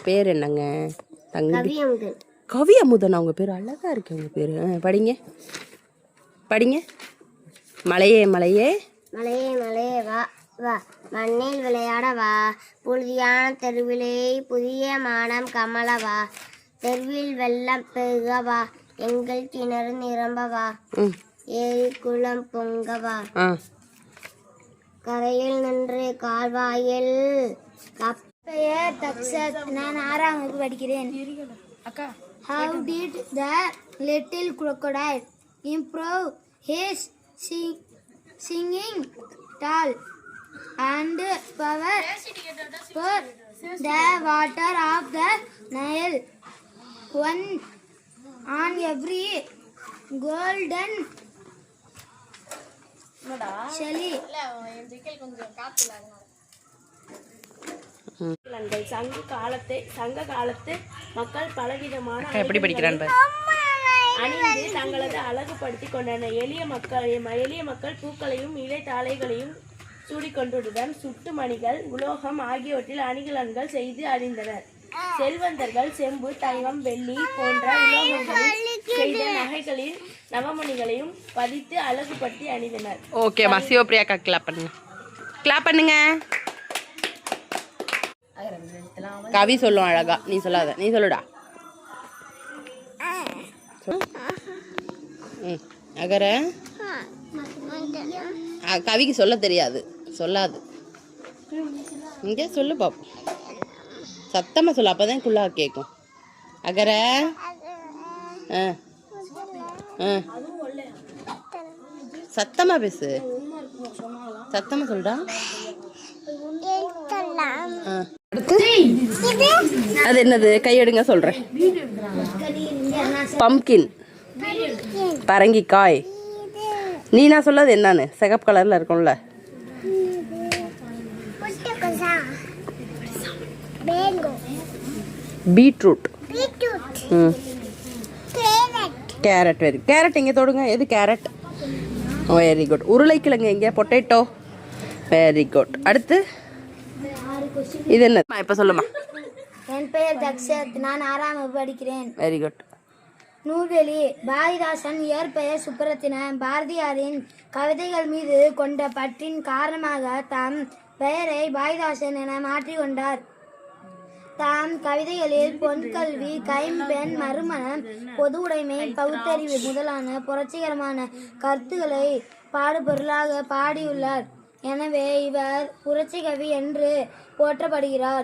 பேர் என்னங்க? தங்கி கவி அமுதன். அவங்க பேர் அழகா இருக்கு. அவங்க பேர் படிங்க படிங்க. மலையே மலையே மலையே மலையே வா வா, மண்ணில் விளையாட வா, புழுதியான தெருவிலே புதிய மானம் கமல வா, தெருவில் வெள்ளம் பெருக வா, எங்கள் கிணறு நிரம்ப வா, ஏரி குளம் பொங்க வா, கரையில் நின்று கால்வாயில். பெயர் தக்ஷத், நான் 6ஆம் வகுப்பு படிக்கிறேன். How did the little crocodile improve his singing tall and power for the water of the Nile? One on every golden shell. சங்க காலத்து மக்கள் பலவிதமான எப்படி படிக்கிறான் அணிந்து தங்களது அழகுபடுத்திக் கொண்டனர். எளிய மக்கள் பூக்களையும் இலைத்தாளைகளையும் சூடிக்கொண்டுடன் சுட்டு மணிகள், உலோகம் ஆகியவற்றில் அணிகலன்கள் செய்து அணிந்தனர். செல்வந்தர்கள் செம்பு, தங்கம், வெள்ளி போன்ற உலோகங்களில் செய்த நகைகளில் நவமணிகளையும் பதித்து அழகுபடுத்தி அணிந்தனர். ஓகேமா, சிவபிரியாக்கா கிளாப் பண்ணுங்க. கிளாப் பண்ணுங்க. கவி சொல்லும் அழகா. நீ சொல்லாத, நீ சொல்லுடா. அகர கவிக்கு சொல்ல தெரியாது, சொல்லாது. இங்கே சொல்லு பாப்போம். சத்தமாக சொல்லு, அப்போதான் குள்ளா கேட்கும். அகர சத்தமாக பேசு. சத்தமாக சொல்றா. அது என்னது? கையெடுங்க சொல்றேன். பம்கின், பரங்கிக்காய். நீனா சொல்லாது என்னன்னு? சிகப்பு கலர்ல இருக்கும்ல. பீட்ரூட். கேரட். Very carrot. இங்கே தொடுங்க. எது கேரட்? Very good. உருளைக்கிழங்கு எங்கே? பொட்டேட்டோ. Very good. அடுத்து இது என்ன? இப்ப சொல்லுமா. என் பெயர் தக்ஷத், நான் 6ஆம் வகுப்பு படிக்கிறேன். Very good. நூல்வெளி. பாரதிதாசன் இயற்பெயர் சுப்புரத்தினம். பாரதியாரின் கவிதைகள் மீது கொண்ட பற்றின் காரணமாக தம் பெயரை பாரதிதாசன் என மாற்றிக்கொண்டார். தாம் கவிதைகளில் பொன்கல்வி, கைம்பெண், மறுமணம், பொது உடைமை, பகுத்தறிவு முதலான புரட்சிகரமான கருத்துக்களை பாடுபொருளாக பாடியுள்ளார். எனவே இவர் புரட்சி கவி என்று போற்றப்படுகிறார்.